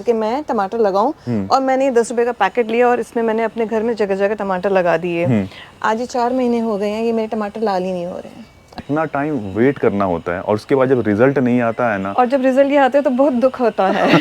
कि मैं टमाटर लगाऊं और मैंने ये 10 रुपए का पैकेट लिया और इसमें मैंने अपने घर में जगह जगह टमाटर लगा दिए। आज ये 4 महीने हो गए हैं, ये मेरे टमाटर लाल ही नहीं हो रहे हैं। इतना टाइम वेट करना होता है और उसके बाद जब रिजल्ट नहीं आता है ना, और जब रिजल्ट ये आते हैं तो बहुत दुख होता है।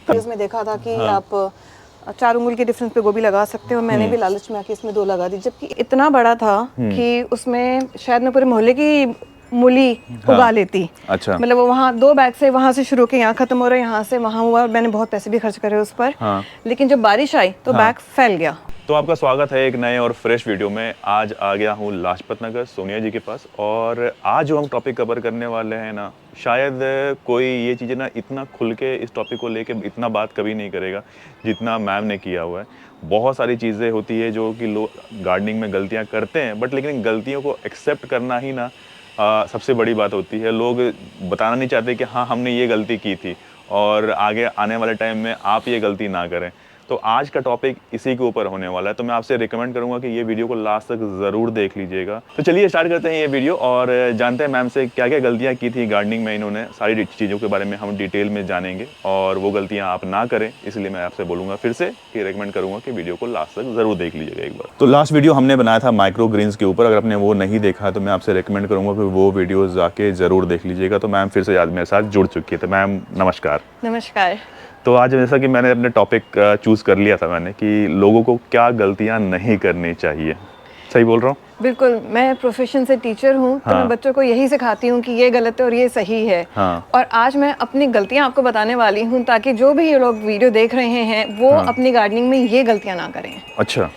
इसमें देखा था कि आप 4 उंगली के डिफरेंस पे गोभी लगा सकते हो, मैंने भी लालच में आके इसमें 2 लगा दी, जबकि इतना बड़ा था कि उसमें शायद मैं पूरे मोहल्ले की मूली उगा लेती। अच्छा। मतलब वहाँ 2 बैग से वहाँ से शुरू के यहाँ खत्म हो रहा है, यहाँ से वहाँ हुआ, और मैंने बहुत पैसे भी खर्च करे उस पर। लेकिन जब बारिश आई तो बैग फैल गया। तो आपका स्वागत है एक नए और फ्रेश वीडियो में। आज आ गया हूँ लाजपत नगर सोनिया जी के पास, और आज जो हम टॉपिक कवर करने वाले हैं ना, शायद कोई ये चीज़ें ना इतना खुल के इस टॉपिक को लेके इतना बात कभी नहीं करेगा जितना मैम ने किया हुआ है। बहुत सारी चीज़ें होती है जो कि लोग गार्डनिंग में गलतियाँ करते हैं, बट लेकिन गलतियों को एक्सेप्ट करना ही ना सबसे बड़ी बात होती है। लोग बताना नहीं चाहते कि हाँ हमने ये गलती की थी और आगे आने वाले टाइम में आप ये गलती ना करें। तो आज का टॉपिक इसी के ऊपर होने वाला है, तो मैं आपसे रिकमेंड करूंगा कि ये वीडियो को लास्ट तक ज़रूर देख लीजिएगा। तो चलिए स्टार्ट करते हैं ये वीडियो और जानते हैं मैम से क्या क्या गलतियां की थी गार्डनिंग में। इन्होंने सारी चीज़ों के बारे में हम डिटेल में जानेंगे और वो गलतियां आप ना करें, इसलिए मैं आपसे बोलूँगा फिर से कि रिकमेंड करूँगा कि वीडियो को लास्ट तक ज़रूर देख लीजिएगा एक बार। तो लास्ट वीडियो हमने बनाया था माइक्रो ग्रीन्स के ऊपर, अगर आपने वो नहीं देखा तो मैं आपसे रिकमेंड करूँगा कि वो वीडियो जाके ज़रूर देख लीजिएगा। तो मैम फिर से आज मेरे साथ जुड़ चुकी है, तो मैम नमस्कार। नमस्कार। तो आज जैसा कि मैंने अपने टॉपिक चूज़ कर लिया था मैंने कि लोगों को क्या गलतियां नहीं करनी चाहिए। सही बोल रहा हूँ? बिल्कुल, मैं प्रोफेशन से टीचर हूँ, तो मैं बच्चों को यही सिखाती हूँ कि ये गलत है और ये सही है। और आज मैं अपनी गलतियाँ आपको बताने वाली हूँ ताकि जो भी ये लोग वीडियो देख रहे हैं वो अपनी गार्डनिंग में ये गलतियाँ ना करें। अच्छा,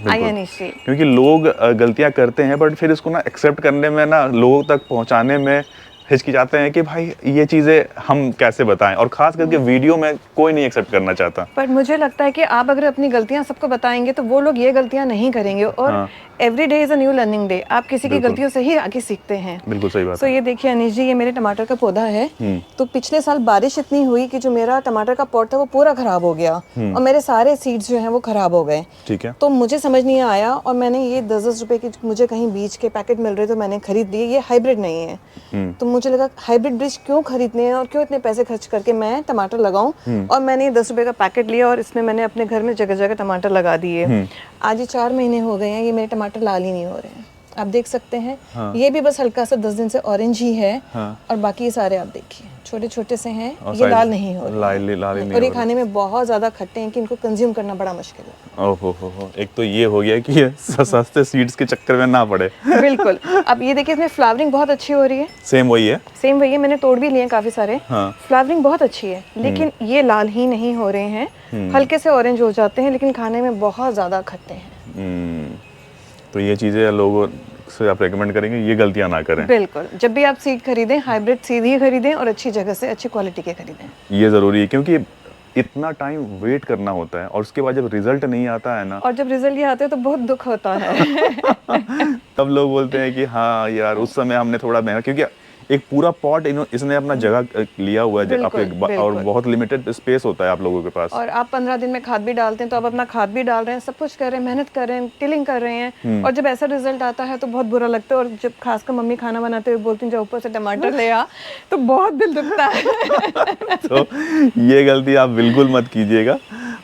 क्योंकि लोग गलतियां करते हैं बट फिर इसको ना एक्सेप्ट करने में ना, लोगों तक पहुंचाने में हिचकिचाते हैं कि भाई ये चीज़ें हम कैसे बताएं, और खास करके वीडियो में कोई नहीं एक्सेप्ट करना चाहता। पर मुझे लगता है कि आप अगर अपनी गलतियां सबको बताएंगे तो वो लोग ये गलतियां नहीं करेंगे, और every day is a new learning day. आप किसी की गलतियों से ही आगे सीखते हैं। बिल्कुल सही बात। तो ये देखिए अनीश जी, ये मेरे टमाटर का पौधा है। तो पिछले साल बारिश इतनी हुई कि जो मेरा टमाटर का पॉट था वो पूरा खराब हो गया और मेरे सारे सीड्स जो हैं वो खराब हो गए। ठीक है। तो मुझे समझ नहीं आया और मैंने ये 10-10 रुपए की मुझे कहीं बीज के पैकेट मिल रहे तो मैंने खरीद लिए। ये हाइब्रिड नहीं है, तो मुझे लगा हाइब्रिड बीज क्यों खरीदने हैं और क्यों इतने पैसे खर्च करके मैं टमाटर लगाऊं। और मैंने ये 10 रुपए का पैकेट लिया और इसमें मैंने अपने घर में जगह जगह टमाटर लगा दिए। आज ये 4 महीने हो गए हैं, ये मेरे टमाटर लाल ही नहीं हो रहे हैं। आप देख सकते हैं। ये भी बस हल्का सा 10 दिन से ऑरेंज ही है। और बाकी ये सारे आप देखिए छोटे छोटे से हैं, ये लाल नहीं हो रहे। और ये खाने में बहुत ज्यादा खट्टे हैं कि इनको कंज्यूम करना बड़ा मुश्किल है। ओहो, एक तो ये हो गया कि सस्ते सीड्स के चक्कर में ना पड़े। बिल्कुल। अब ये देखिए इसमें फ्लावरिंग बहुत अच्छी हो रही है। सेम वही है, मैंने तोड़ भी लिए काफी सारे। फ्लावरिंग बहुत अच्छी है, लेकिन ये लाल ही नहीं हो रहे हैं। हल्के से ऑरेंज हो जाते हैं लेकिन खाने में बहुत ज्यादा खट्टे हैं। तो ये चीजें लोगों से आप रेकमेंड करेंगे ये गलतियां ना करें। बिल्कुल, जब भी आप सीड खरीदें हाइब्रिड सीड ही खरीदें और अच्छी जगह से अच्छी क्वालिटी के खरीदें। ये जरूरी है क्योंकि इतना टाइम वेट करना होता है और उसके बाद जब रिजल्ट नहीं आता है ना, और जब रिजल्ट ये आते हैं तो बहुत दुख होता है। तब लोग बोलते हैं कि हाँ यार उस समय हमने थोड़ा मेहनत, क्योंकि एक पूरा पॉट इसने अपना जगह लिया हुआ है आपके, और बहुत लिमिटेड स्पेस होता है आप लोगों के पास। और आप 15 दिन में खाद भी डालते हैं, तो आप अपना खाद भी डाल रहे हैं, सब कुछ कर रहे हैं, मेहनत कर रहे हैं, टिलिंग कर रहे हैं, और जब ऐसा रिजल्ट आता है तो बहुत बुरा लगता है। और जब खासकर मम्मी खाना बनाते हुए बोलती हैं जब ऊपर से टमाटर ले आ, तो बहुत दिल दुखता है। तो ये गलती आप बिल्कुल मत कीजिएगा,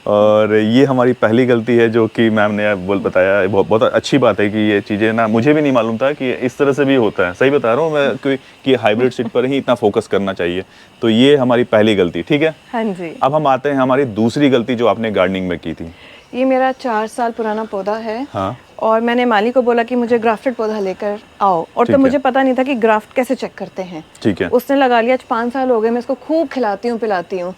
और ये हमारी पहली गलती है जो कि मैम ने बताया। बहुत अच्छी बात है कि ये चीज़ें ना मुझे भी नहीं मालूम था कि इस तरह से भी होता है। सही बता रहा हूँ मैं कि हाइब्रिड सीड पर ही इतना फोकस करना चाहिए। तो ये हमारी पहली गलती, ठीक है। हाँ जी। अब हम आते हैं हमारी दूसरी गलती जो आपने गार्डनिंग में की थी। ये मेरा 4 साल पुराना पौधा है। और मैंने माली को बोला कि मुझे ग्राफ्टेड पौधा लेकर आओ, और तो मुझे पता नहीं था कि ग्राफ्ट कैसे चेक करते हैं। ठीक है। उसने लगा लिया। 5 साल हो गए मैं इसको खूब खिलाती हूँ पिलाती हूँ,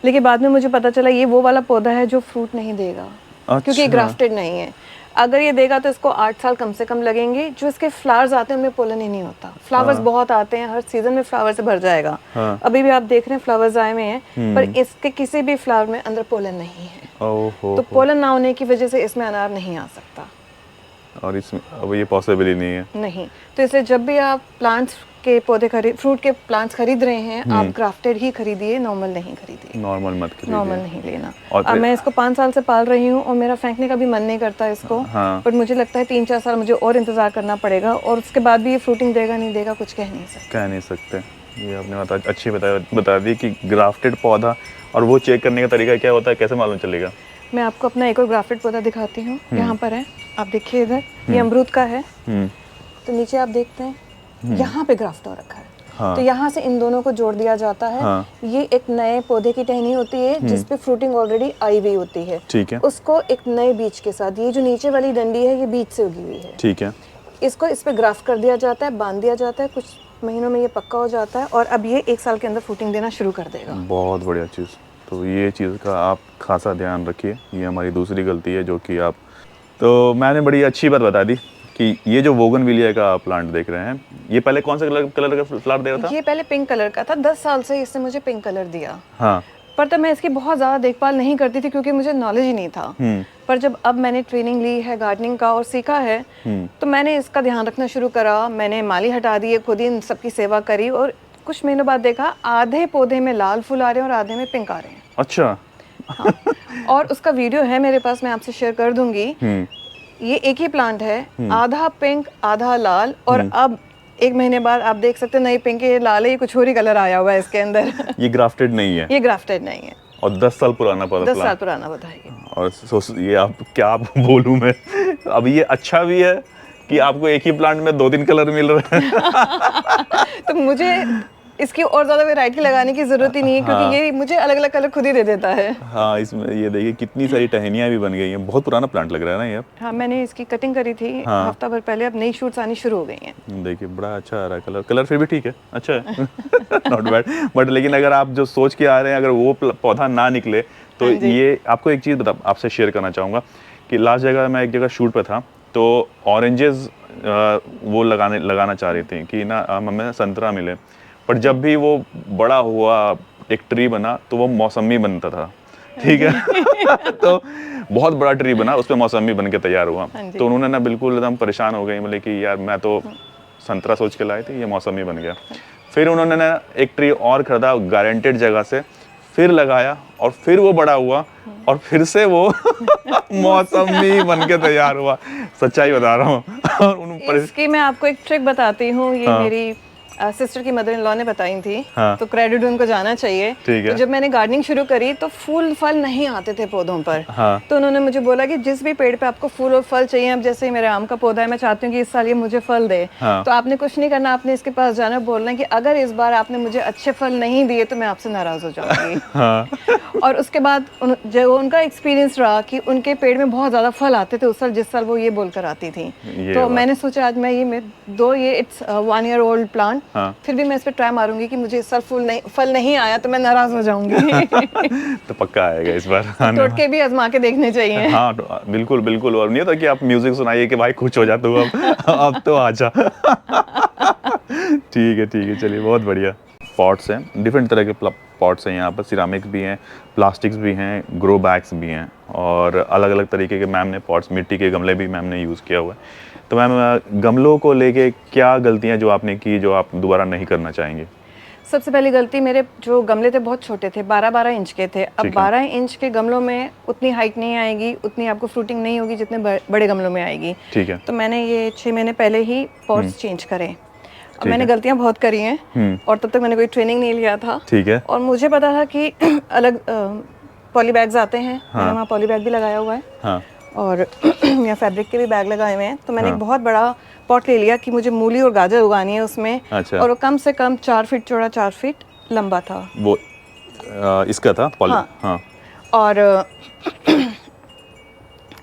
लेकिन बाद में मुझे पता चला ये वो वाला पौधा है जो फ्रूट नहीं देगा। क्योंकि ये ग्राफ्टेड नहीं है। अगर ये देगा तो इसको 8 साल कम से कम लगेंगे। जो इसके फ्लावर्स आते हैं उनमें पोलन ही नहीं होता। फ्लावर्स बहुत आते हैं, हर सीजन में फ्लावर से भर जाएगा। अभी भी आप देख रहे हैं फ्लावर्स आए हुए हैं, पर इसके किसी भी फ्लावर में अंदर पोलन नहीं है। तो पोलन ना होने की वजह से इसमें अनार नहीं आ सकता, और इसमें अब ये पॉसिबल ही नहीं है। नहीं, तो इसलिए जब भी आप प्लांट्स के पौधे फ्रूट के प्लांट्स खरीद रहे हैं, आप ग्राफ्टेड ही खरीदिए, नॉर्मल नहीं खरीदिए। नॉर्मल मत खरीदिए, नॉर्मल नहीं लेना। और मैं इसको 5 साल से पाल रही हूँ और मेरा फेंकने का भी मन नहीं करता इसको। बट मुझे लगता है 3-4 साल मुझे और इंतजार करना पड़ेगा, और उसके बाद भी ये फ्रूटिंग देगा नहीं देगा कुछ कह नहीं सकते। ये आपने अच्छी बता दी कि ग्राफ्टेड पौधा और वो चेक करने का तरीका क्या होता है, कैसे मालूम चलेगा? मैं आपको अपना एक और ग्राफ्टेड पौधा दिखाती हूँ। यहाँ पर है, आप देखिए इधर, ये अमरूद का है। तो नीचे आप देखते हैं यहाँ पे ग्राफ्ट हो रखा है। हाँ। तो यहाँ से इन दोनों को जोड़ दिया जाता है। हाँ। ये एक नए पौधे की टहनी होती है जिसपे फ्रूटिंग ऑलरेडी आई हुई होती है। ठीक है। उसको एक नए बीज के साथ, ये जो नीचे वाली डंडी है ये बीज से उगी हुई है। ठीक है। इसको इस पे ग्राफ्ट कर दिया जाता है, बांध दिया जाता है, कुछ महीनों में ये पक्का हो जाता है और अब ये 1 साल के अंदर फ्रूटिंग देना शुरू कर देगा। बहुत बढ़िया चीज़। तो ये चीज़ का आप खासा ध्यान रखिए, ये हमारी दूसरी गलती है जो कि आप, तो मैंने बड़ी अच्छी बात बता दी कि ये जो बोगनविलिया का प्लांट देख रहे हैं, ये पहले कौन सा कलर का फ्लावर दे रहा था? ये पहले पिंक कलर का था, 10 साल से इसने मुझे पिंक कलर दिया। हाँ। पर तब मैं इसकी बहुत ज़्यादा देखभाल नहीं करती थी क्योंकि मुझे नॉलेज ही नहीं था। पर जब अब मैंने ट्रेनिंग ली है गार्डनिंग का और सीखा है, तो मैंने इसका ध्यान रखना शुरू करा। मैंने माली हटा दिए, खुद ही इन सबकी सेवा करी और कुछ महीनों बाद देखा आधे पौधे में लाल फूल आ रहे हैं और आधे में पिंक आ रहे हैं। अच्छा। हाँ। और उसका वीडियो है मेरे पास, मैं आपसे शेयर कर दूंगी। ये एक ही प्लांट है, आधा पिंक आधा लाल, और अब 1 महीने बाद आप देख सकते हैं नहीं पिंक है, ये लाल है, ये कुछ और ही कलर आया हुआ है इसके अंदर। ये ग्राफ्टेड नहीं है? ये ग्राफ्टेड नहीं है और 10 साल पुराना पौधा, 10 साल पुराना बताइए। और ये आप क्या बोलूं मैं, अब ये अच्छा भी है कि आपको एक ही प्लांट में 2-3 कलर मिल रहे हैं। तो मुझे इसकी और ज्यादा वैरायटी लगाने की जरूरत ही नहीं है क्योंकि ये मुझे अलग अलग कलर खुद ही दे देता है। हाँ, इसमें ये देखिए कितनी सारी टहनियाँ भी बन गई हैं। बहुत पुराना प्लांट लग रहा है ना ये। हाँ, मैंने इसकी कटिंग करी थी हफ्ता भर पहले, अब नई शूट्स आनी शुरू हो गई हैं। देखिए बड़ा अच्छा आ रहा है कलर फिर भी ठीक है, अच्छा है। Not bad. बट लेकिन अगर आप जो सोच के आ रहे हैं, अगर वो पौधा ना निकले तो ये आपको एक चीज़ आपसे शेयर करना चाहूँगा कि लास्ट जगह मैं एक जगह शूट पे था, तो ऑरेंजेस वो लगाना चाह रही थी कि ना हमें संतरा मिले, पर जब भी वो बड़ा हुआ एक ट्री बना तो वो मौसमी बनता था। ठीक है। तो बहुत बड़ा ट्री बना, उस पर मौसमी बन के तैयार हुआ। तो उन्होंने ना बिल्कुल एकदम परेशान हो गई, बोले कि यार मैं तो संतरा सोच के लाए थे, ये मौसमी बन गया। फिर उन्होंने ना एक ट्री और खरीदा गारंटेड जगह से, फिर लगाया और फिर वो बड़ा हुआ और फिर से वो मौसमी बन के तैयार हुआ। सच्चाई बता रहा हूँ। और इसकी मैं आपको एक ट्रिक बताती हूँ, ये मेरी सिस्टर की मदर इन लॉ ने बताई थी। हाँ। तो क्रेडिट उनको जाना चाहिए। ठीक है। तो जब मैंने गार्डनिंग शुरू करी तो फूल फल नहीं आते थे पौधों पर। हाँ। तो उन्होंने मुझे बोला कि जिस भी पेड़ पे आपको फूल और फल चाहिए, अब जैसे मेरे आम का पौधा है, मैं चाहती हूँ कि इस साल ये मुझे फल दे। हाँ। तो आपने कुछ नहीं करना, आपने इसके पास जाना, बोलना कि अगर इस बार आपने मुझे अच्छे फल नहीं दिए तो मैं आपसे नाराज हो जाऊंगी। हाँ। और उसके बाद जो उनका एक्सपीरियंस रहा कि उनके पेड़ में बहुत ज्यादा फल आते थे उस साल, जिस साल वो ये बोलकर आती थी। तो मैंने सोचा आज मैं ये इट्स 1 year old प्लांट, फिर भी मैं इस पे ट्राई मारूंगी कि मुझे इस साल फल नहीं आया तो मैं नाराज हो जाऊंगी। तो पक्का आएगा इस बार। तोड़ के भी आजमा के देखने चाहिए। हाँ, बिल्कुल बिल्कुल। और नहीं होता कि आप म्यूजिक सुनाइए कि भाई खुश हो जाते हो, अब तो आजा। ठीक है चलिए, बहुत बढ़िया। पॉट्स हैं, डिफरेंट तरह के पॉट्स हैं यहाँ पर, सिरामिक भी हैं, प्लास्टिक्स भी हैं, ग्रो बैग्स भी हैं, और अलग अलग तरीके के मैम ने पॉट्स, मिट्टी के गमले भी मैम ने यूज़ किया हुआ है। तो मैम गमलों को लेके क्या गलतियाँ जो आपने की जो आप दोबारा नहीं करना चाहेंगे? सबसे पहली गलती, मेरे जो गमले थे बहुत छोटे थे, 12-12 इंच के थे। अब 12 इंच के गमलों में उतनी हाइट नहीं आएगी, उतनी आपको फ्रूटिंग नहीं होगी जितने बड़े गमलों में आएगी। ठीक है। तो मैंने ये 6 महीने पहले ही पॉट्स चेंज करे। अब मैंने गलतियां बहुत करी हैं और तब तक मैंने कोई ट्रेनिंग नहीं लिया था। ठीक है। और मुझे पता था कि अलग पॉली बैग्स आते हैं। मैंने वहाँ पॉली बैग भी लगाया हुआ है। हाँ। और यहाँ फैब्रिक के भी बैग लगाए हुए हैं। तो मैंने एक बहुत बड़ा पॉट ले लिया कि मुझे मूली और गाजर उगानी है उसमें। अच्छा। और वो कम से कम 4 फीट चौड़ा, 4 फीट लंबा था। वो इसका था पॉली। हाँ। और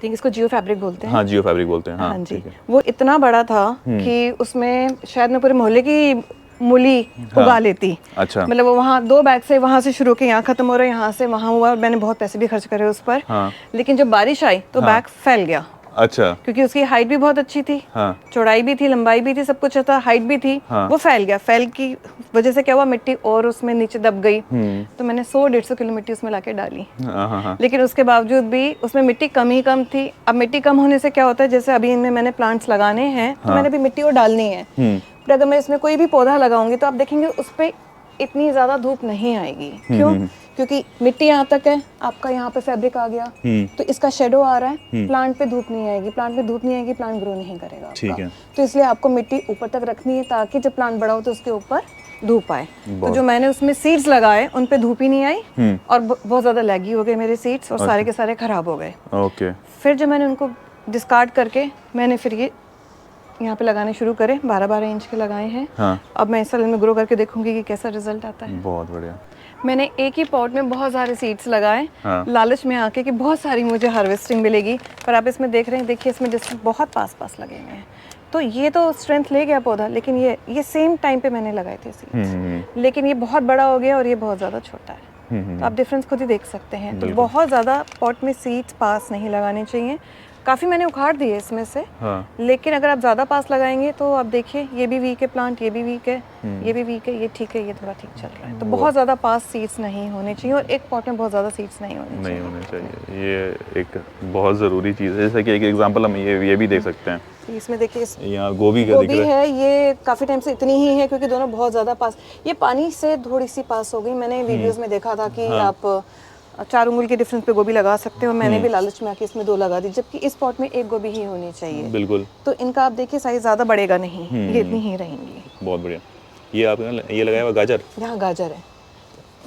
इसको जियो फैब्रिक बोलते हैं। हाँ, जियो फैब्रिक बोलते हैं। हाँ जी। वो इतना बड़ा था कि उसमें शायद मैं पूरे मोहल्ले की मूली उगा लेती। अच्छा। मतलब वो वहाँ 2 बैग से वहाँ से शुरू के यहाँ खत्म हो रहे, यहाँ से वहाँ हुआ, और मैंने बहुत पैसे भी खर्च करे उस पर। लेकिन जब बारिश आई तो बैग फैल गया। अच्छा। क्योंकि उसकी हाइट भी बहुत अच्छी थी। चौड़ाई भी थी, लंबाई भी थी, सब कुछ था, हाइट भी थी। वो फैल गया। फैल की वजह से क्या हुआ, मिट्टी और उसमें नीचे दब गई। तो मैंने 100-150 किलो मिट्टी उसमें लाके डाली। लेकिन उसके बावजूद भी उसमें मिट्टी कम ही कम थी। अब मिट्टी कम होने से क्या होता है, जैसे अभी इनमें मैंने प्लांट्स लगाने हैं तो मैंने भी मिट्टी और डालनी है। पर अगर मैं इसमें कोई भी पौधा लगाऊंगी तो आप देखेंगे उस पर इतनी ज्यादा धूप नहीं आएगी। क्यों? क्योंकि मिट्टी यहाँ तक है, आपका यहाँ पे फैब्रिक आ गया, तो इसका शेडो आ रहा है, प्लांट पे धूप नहीं आएगी। प्लांट पे धूप नहीं आएगी, प्लांट ग्रो नहीं करेगा आपका। तो इसलिए आपको मिट्टी ऊपर तक रखनी है ताकि जब प्लांट बड़ा हो तो उसके ऊपर धूप आए। तो जो मैंने उसमें सीड्स लगाए उन पे धूप ही नहीं आई और बहुत ज़्यादा लैगी हो गए मेरे सीड्स और सारे के सारे ख़राब हो गए। ओके। फिर जब मैंने उनको डिस्कार्ड करके मैंने फिर ये यहाँ पे लगाने शुरू करे, 12-12 इंच के लगाए हैं। हाँ। अब मैं इस साल इनमें ग्रो करके देखूंगी कि कैसा रिजल्ट आता है। बहुत बढ़िया। मैंने एक ही पॉट में बहुत सारे सीड्स लगाए, हाँ। लालच में आके कि बहुत सारी मुझे हार्वेस्टिंग मिलेगी, पर आप इसमें देख रहे हैं, देखिए इसमें डिस्टेंस बहुत पास पास लगे हुए हैं। तो ये तो स्ट्रेंथ ले गया पौधा, लेकिन ये सेम टाइम पे मैंने लगाए थे सीड्स, लेकिन ये बहुत बड़ा हो गया और ये बहुत ज़्यादा छोटा है। तो आप डिफरेंस खुद ही देख सकते हैं। तो बहुत ज़्यादा पॉट में सीड्स पास नहीं लगाने चाहिए। काफ़ी मैंने उखाड़ दिए इसमें से। हाँ। लेकिन अगर आप ज़्यादा पास लगाएंगे तो आप देखिए ये भी वीक है प्लांट, ये भी वीक है, ये भी वीक है, ये ठीक है, ये थोड़ा ठीक चल रहा है। तो बहुत ज़्यादा पास सीड्स नहीं होने चाहिए और एक पॉट में बहुत ज़्यादा सीड्स नहीं होने चाहिए। नहीं होने चाहिए, ये एक बहुत ज़रूरी चीज़ है। जैसे कि एक एग्जांपल हम ये भी देख सकते हैं, इसमें देखिए यहाँ गोभी का दिख गोभी रहा है। है, ये काफ़ी टाइम से इतनी ही है क्योंकि दोनों बहुत ज़्यादा पास, ये पानी से थोड़ी सी पास हो गई। मैंने वीडियोस में देखा था कि आप 4 उंगल के डिफरेंस पे गोभी लगा सकते हो, मैंने भी लालच में आके इसमें 2 लगा दी, जबकि इस पॉट में एक गोभी ही होनी चाहिए। बिल्कुल। तो इनका आप देखिए साइज ज़्यादा बढ़ेगा नहीं, ये इतनी ही रहेंगी। बहुत बढ़िया। ये आपने ये लगाया हुआ गाजर, यहाँ गाजर है,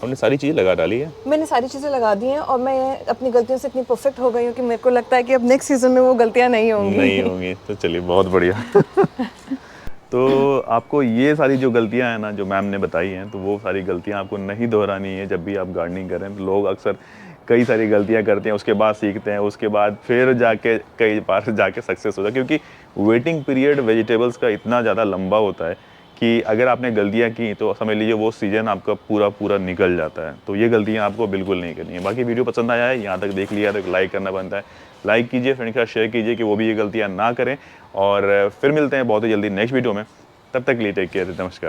हमने सारी चीज़ें लगा डाली है। मैंने सारी चीज़ें लगा दी हैं और मैं अपनी गलतियों से इतनी परफेक्ट हो गई हूँ कि मेरे को लगता है कि अब नेक्स्ट सीजन में वो गलतियाँ नहीं होंगी। नहीं होंगी, तो चलिए बहुत बढ़िया। तो आपको ये सारी जो गलतियां हैं ना जो मैम ने बताई हैं, तो वो सारी गलतियां आपको नहीं दोहरानी है जब भी आप गार्डनिंग करें। तो लोग अक्सर कई सारी गलतियां करते हैं, उसके बाद सीखते हैं, उसके बाद फिर जाके कई बार जाके सक्सेस होता है, क्योंकि वेटिंग पीरियड वेजिटेबल्स का इतना ज़्यादा लंबा होता है कि अगर आपने गलतियां की तो समझ लीजिए वो सीजन आपका पूरा निकल जाता है। तो ये गलतियां आपको बिल्कुल नहीं करनी है। बाकी वीडियो पसंद आया है, यहाँ तक देख लिया तो लाइक करना बनता है, लाइक कीजिए, फ्रेंड के साथ शेयर कीजिए कि वो भी ये गलतियां ना करें। और फिर मिलते हैं बहुत ही जल्दी नेक्स्ट वीडियो में। तब तक के लिए टेक केयर, नमस्कार।